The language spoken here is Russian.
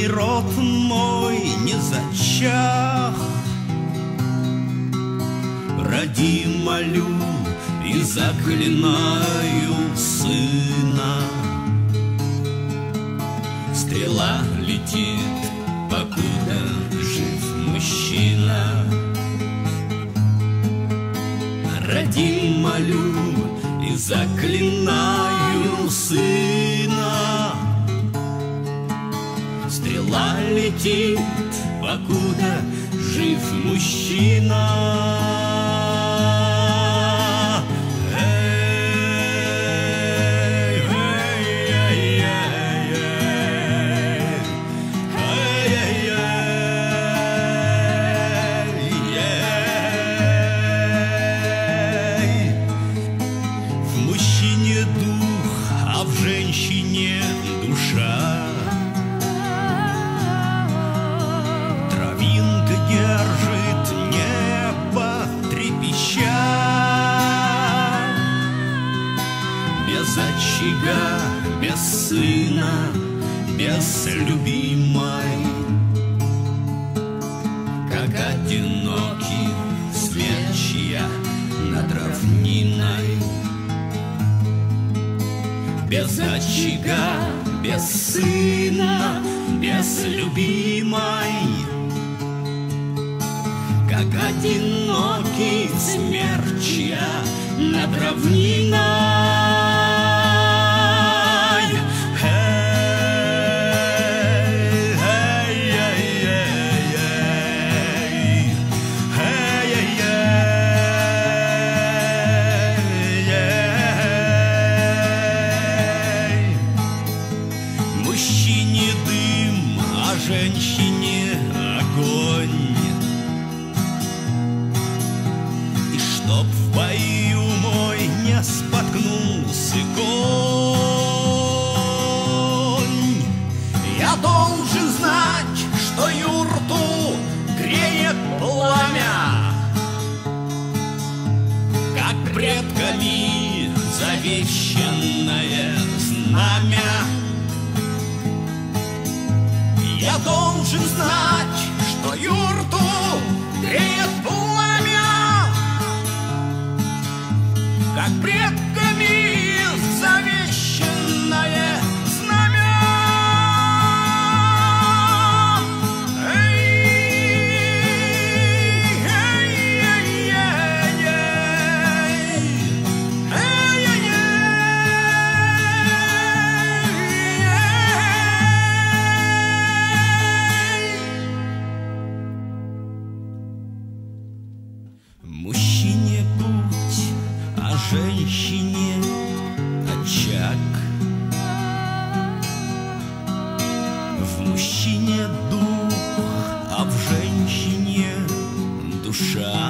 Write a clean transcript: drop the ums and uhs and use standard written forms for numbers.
и рот мой не зачах. Роди, молю и заклинаю сына. Стрела летит, покуда жив мужчина. Роди, молю и заклинаю сына. Стрела летит, покуда жив мужчина. В женщине душа. Травинка держит небо трепеща. Без очага, без сына, без любимой, как одинокий смерть, чья над равниной. Без очага, без сына, без любимой, как одинокий смерч над равниной. Мужчине дым, а женщине огонь. И чтоб в бою мой не споткнулся конь, я должен знать, что юрту греет пламя, как предками завещанное знамя. Я должен знать, что юрту греет пламя, как предками завещанное знамя. Мужчине путь, а женщине очаг. В мужчине дух, а в женщине душа.